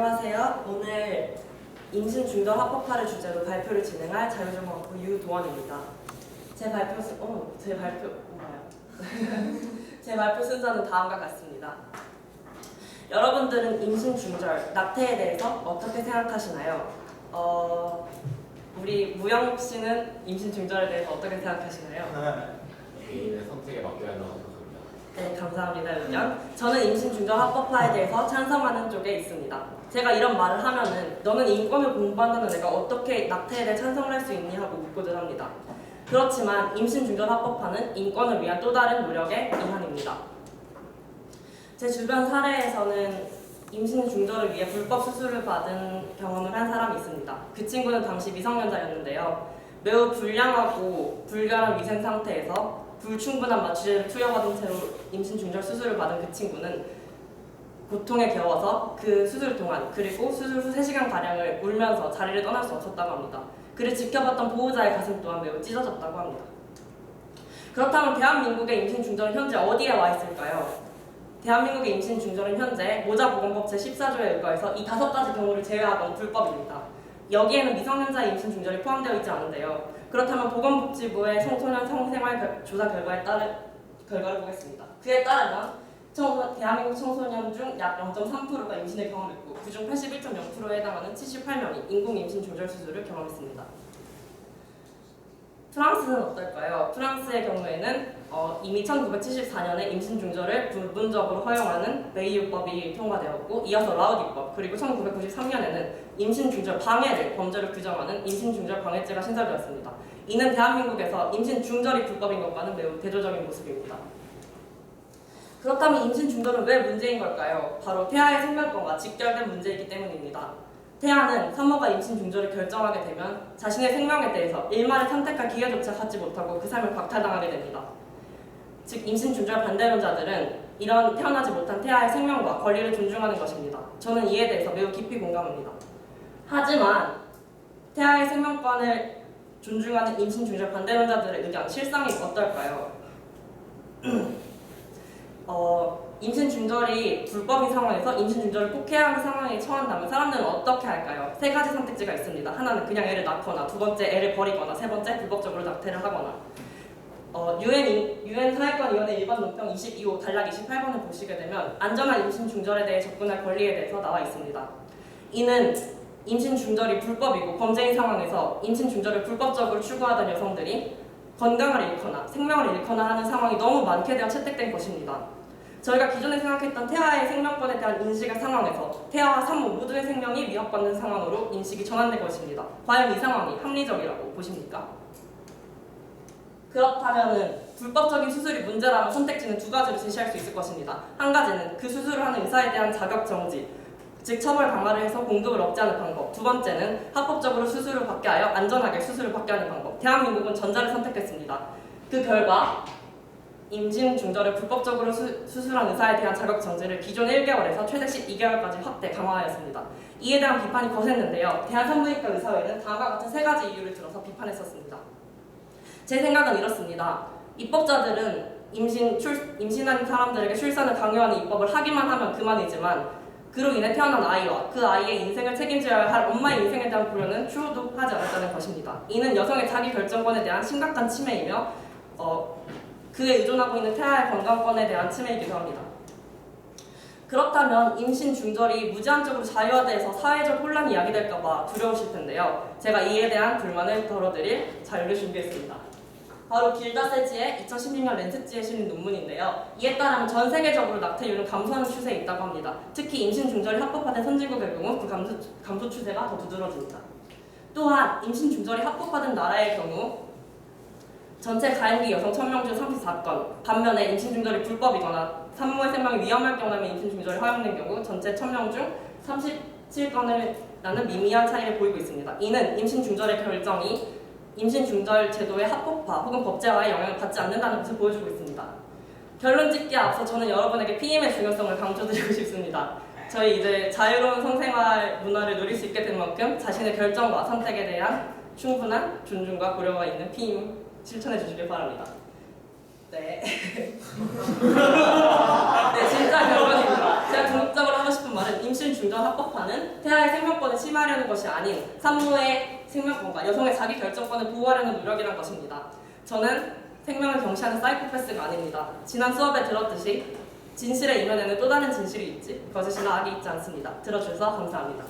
안녕하세요. 오늘 임신 중절 합법화를 주제로 발표를 진행할 자유전공학부 유도원입니다. 제 발표 제 발표 순서는 다음과 같습니다. 여러분들은 임신 중절, 낙태에 대해서 어떻게 생각하시나요? 우리 무영 씨는 임신 중절에 대해서 어떻게 생각하시나요? 개인의 선택에 맡겨야 한다고 생각합니다. 네, 감사합니다, 의견. 저는 임신 중절 합법화에 대해서 찬성하는 쪽에 있습니다. 제가 이런 말을 하면은 너는 인권을 공부한다는 애가 어떻게 낙태에 대해 찬성을 할 수 있니? 하고 묻고들 합니다. 그렇지만 임신 중절 합법화는 인권을 위한 또 다른 노력의 일환입니다. 제 주변 사례에서는 임신 중절을 위해 불법 수술을 받은 경험을 한 사람이 있습니다. 그 친구는 당시 미성년자였는데요. 매우 불량하고 불결한 위생 상태에서 불충분한 마취제를 투여받은 채로 임신 중절 수술을 받은 그 친구는 고통에 겨워서 그 수술 동안 그리고 수술 후 3시간가량을 울면서 자리를 떠날 수 없었다고 합니다. 그를 지켜봤던 보호자의 가슴 또한 매우 찢어졌다고 합니다. 그렇다면 대한민국의 임신 중절은 현재 어디에 와 있을까요? 대한민국의 임신 중절은 현재 모자보건법 제14조에 의거해서 이 5가지 경우를 제외하곤 불법입니다. 여기에는 미성년자의 임신 중절이 포함되어 있지 않은데요. 그렇다면 보건복지부의 청소년 성생활 조사 결과를 보겠습니다. 그에 따르면 대한민국 청소년 중 약 0.3%가 임신을 경험했고 그중 81.0%에 해당하는 78명이 인공 임신 중절 수술을 경험했습니다. 프랑스는 어떨까요? 프랑스의 경우에는 이미 1974년에 임신 중절을 부분적으로 허용하는 메이유법이 통과되었고 이어서 라우디법 그리고 1993년에는 임신 중절 방해를 범죄로 규정하는 임신 중절 방해죄가 신설되었습니다. 이는 대한민국에서 임신 중절이 불법인 것과는 매우 대조적인 모습입니다. 그렇다면 임신 중절은 왜 문제인 걸까요? 바로 태아의 생명권과 직결된 문제이기 때문입니다. 태아는 산모가 임신 중절을 결정하게 되면 자신의 생명에 대해서 일말의 선택할 기회조차 갖지 못하고 그 삶을 박탈당하게 됩니다. 즉 임신 중절 반대론자들은 이런 태어나지 못한 태아의 생명과 권리를 존중하는 것입니다. 저는 이에 대해서 매우 깊이 공감합니다. 하지만 태아의 생명권을 존중하는 임신 중절 반대론자들의 의견, 실상이 어떨까요? 임신 중절이 불법인 상황에서 임신 중절을 꼭 해야 하는 상황에 처한다면 사람들은 어떻게 할까요? 3가지 선택지가 있습니다. 하나는 그냥 애를 낳거나, 2번째 애를 버리거나, 3번째 불법적으로 낙태를 하거나. UN 사회권위원회 일반 논평 22호 단락 28번을 보시게 되면 안전한 임신 중절에 대해 접근할 권리에 대해서 나와 있습니다. 이는 임신 중절이 불법이고 범죄인 상황에서 임신 중절을 불법적으로 추구하던 여성들이 건강을 잃거나 생명을 잃거나 하는 상황이 너무 많게 되어 채택된 것입니다. 저희가 기존에 생각했던 태아의 생명권에 대한 인식의 상황에서 태아와 산모 모두의 생명이 위협받는 상황으로 인식이 전환된 것입니다. 과연 이 상황이 합리적이라고 보십니까? 그렇다면 불법적인 수술이 문제라면 선택지는 2가지로 제시할 수 있을 것입니다. 한 가지는 그 수술을 하는 의사에 대한 자격 정지, 즉 처벌 강화를 해서 공급을 억제하는 방법. 2번째는 합법적으로 수술을 받게 하여 안전하게 수술을 받게 하는 방법. 대한민국은 전자를 선택했습니다. 그 결과 임신 중절을 불법적으로 수술한 의사에 대한 자격 정지를 기존 1개월에서 최대 12개월까지 확대 강화하였습니다. 이에 대한 비판이 거셌는데요. 대한산부인과 의사회는 다음과 같은 3가지 이유를 들어서 비판했었습니다. 제 생각은 이렇습니다. 입법자들은 임신한 사람들에게 출산을 강요하는 입법을 하기만 하면 그만이지만 그로 인해 태어난 아이와 그 아이의 인생을 책임져야 할 엄마의 인생에 대한 고려는 추호도 하지 않았다는 것입니다. 이는 여성의 자기 결정권에 대한 심각한 침해이며 그에 의존하고 있는 태아의 건강권에 대한 침해이기도 합니다. 그렇다면 임신 중절이 무제한적으로 자유화돼서 사회적 혼란이 야기될까봐 두려우실 텐데요. 제가 이에 대한 불만을 덜어드릴 자료를 준비했습니다. 바로 길다 세지의 2016년 렌세지에 실린 논문인데요. 이에 따르면 전 세계적으로 낙태율은 감소하는 추세에 있다고 합니다. 특히 임신 중절이 합법화된 선진국의 경우 그 감소 추세가 더 두드러집니다. 또한 임신 중절이 합법화된 나라의 경우 전체 가임기 여성 1000명 중 34건, 반면에 임신 중절이 불법이거나 산모의 생명이 위험할 경우라면 임신 중절이 허용된 경우 전체 1000명 중 37건을 라는 미미한 차이를 보이고 있습니다. 이는 임신 중절의 결정이 임신 중절 제도의 합법화 혹은 법제화에 영향을 받지 않는다는 것을 보여주고 있습니다. 결론 짓기에 앞서 저는 여러분에게 피임의 중요성을 강조드리고 싶습니다. 저희 이제 자유로운 성생활 문화를 누릴 수 있게 된 만큼 자신의 결정과 선택에 대한 충분한 존중과 고려가 있는 피임 실천해 주시길 바랍니다. 네. 네, 진짜 결론입니다. 제가 궁극적으로 하고 싶은 말은 말은 임신 중전 합법화는 태아의 생명권을 침해하려는 것이 아닌 산모의 생명권과 여성의 자기 결정권을 보호하려는 노력이란 것입니다. 저는 생명을 경시하는 사이코패스가 아닙니다. 지난 수업에 들었듯이 진실의 이면에는 또 다른 진실이 있지 거짓이나 악이 있지 않습니다. 들어주셔서 감사합니다.